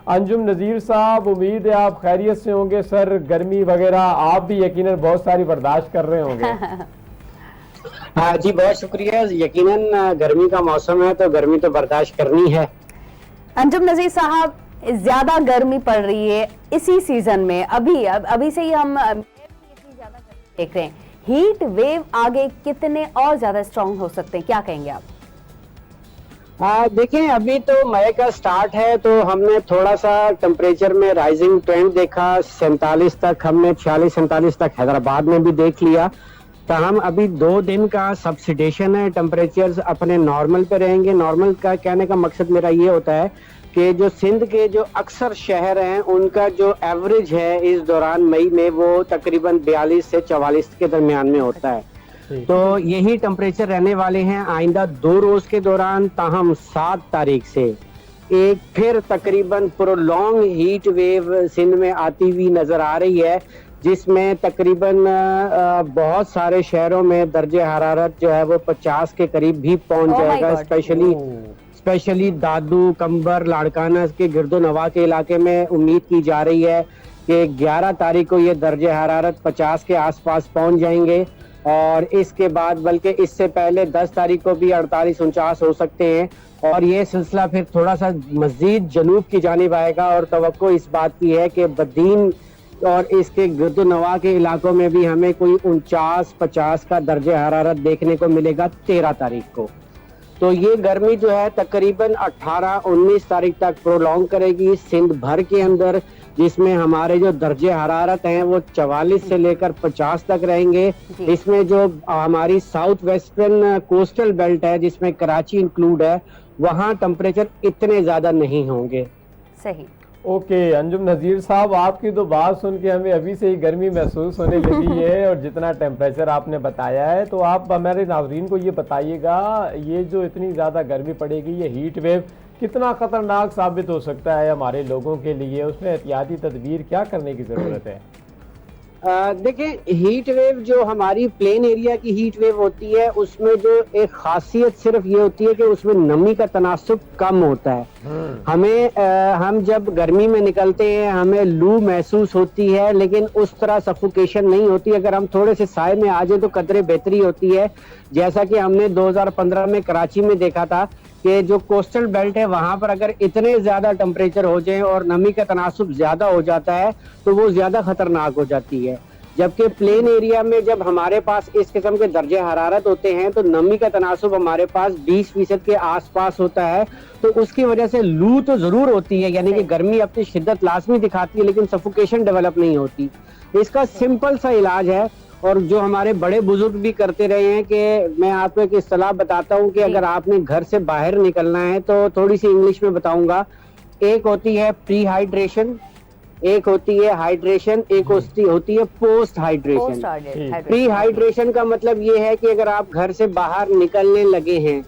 अंजुम नज़ीर साहब, उम्मीद है आप खैरियत से होंगे। सर, गर्मी वगैरह आप भी यकीनन बहुत सारी बर्दाश्त कर रहे होंगे। हाँ जी, बहुत शुक्रिया। यकीनन गर्मी का मौसम है तो गर्मी तो बर्दाश्त करनी है। अंजुम नज़ीर साहब, ज्यादा गर्मी पड़ रही है इसी सीजन में, अभी से ही हम इतनी ज्यादा गर्मी देख रहे हैं। हीट वेव आगे कितने और ज्यादा स्ट्रांग हो सकते हैं, क्या कहेंगे आप? देखें, अभी तो मई का स्टार्ट है तो हमने थोड़ा सा टेम्परेचर में राइजिंग ट्रेंड देखा। 47 तक हमने 46-47 तक हैदराबाद में भी देख लिया। तो हम अभी 2 दिन का सब्सिडेशन है, टेम्परेचर अपने नॉर्मल पे रहेंगे। नॉर्मल का कहने का मकसद मेरा ये होता है कि जो सिंध के जो अक्सर शहर हैं उनका जो एवरेज है इस दौरान मई में वो तकरीबन 42 से 44 के दरमियान में होता है। तो यही टेम्परेचर रहने वाले हैं आइंदा 2 रोज के दौरान। ताहम 7 तारीख से एक फिर तकरीबन प्रोलॉन्ग हीट वेव सिंध में आती हुई नजर आ रही है, जिसमें तकरीबन बहुत सारे शहरों में दर्जे हरारत जो है वो 50 के करीब भी पहुंच जाएगा। स्पेशली दादू, कंबर, लाड़काना के गिरदो नवा के इलाके में उम्मीद की जा रही है कि 11 तारीख को ये दर्जे हरारत 50 के आसपास पहुंच जाएंगे। और इसके बाद बल्कि इससे पहले 10 तारीख को भी 48-49 हो सकते हैं। और ये सिलसिला फिर थोड़ा सा मजीद जनूब की जानिब आएगा और तवक्को इस बात की है कि बदीन और इसके गिरदो नवा के इलाकों में भी हमें कोई 49-50 का दर्जे हरारत देखने को मिलेगा 13 तारीख को। तो ये गर्मी जो है तकरीबन 18-19 तारीख तक प्रोलॉन्ग करेगी सिंध भर के अंदर, जिसमें हमारे जो दर्जे हरारत हैं वो 44 से लेकर 50 तक रहेंगे। इसमें जो हमारी साउथ वेस्टर्न कोस्टल बेल्ट है जिसमें कराची इंक्लूड है, वहाँ टेम्परेचर इतने ज्यादा नहीं होंगे। सही। ओके अंजुम नज़ीर साहब, आपकी तो बात सुन के हमें अभी से ही गर्मी महसूस होने लगी है और जितना टेम्परेचर आपने बताया है, तो आप हमारे नाज़रीन को ये बताइएगा, ये जो इतनी ज़्यादा गर्मी पड़ेगी, ये हीट वेव कितना ख़तरनाक साबित हो सकता है हमारे लोगों के लिए, उसमें एहतियाती तदबीर क्या करने की ज़रूरत है? देखिए, हीट वेव जो हमारी प्लेन एरिया की हीट वेव होती है उसमें जो एक खासियत सिर्फ ये होती है कि उसमें नमी का तनासुब कम होता है। हम जब गर्मी में निकलते हैं हमें लू महसूस होती है, लेकिन उस तरह सफोकेशन नहीं होती। अगर हम थोड़े से साए में आ जाए तो कदरे बेहतरी होती है, जैसा कि हमने 2015 में कराची में देखा था कि जो कोस्टल बेल्ट है वहां पर अगर इतने ज्यादा टेम्परेचर हो जाए और नमी का तनासुब ज्यादा हो जाता है तो वो ज्यादा खतरनाक हो जाती है। जबकि प्लेन एरिया में जब हमारे पास इस किस्म के दर्जे हरारत होते हैं तो नमी का तनासुब हमारे पास 20% के आसपास होता है, तो उसकी वजह से लू तो जरूर होती है, यानी कि गर्मी अपनी शिद्दत लाजमी दिखाती है लेकिन सफोकेशन डेवलप नहीं होती। इसका सिंपल सा इलाज है और जो हमारे बड़े बुजुर्ग भी करते रहे हैं कि मैं आपको एक इस्तेलाह बताता हूँ कि अगर आपने घर से बाहर निकलना है तो थोड़ी सी इंग्लिश में बताऊंगा। एक होती है प्री हाइड्रेशन, एक होती है हाइड्रेशन, एक होती है पोस्ट हाइड्रेशन। प्री हाइड्रेशन का मतलब ये है कि अगर आप घर से बाहर निकलने लगे हैं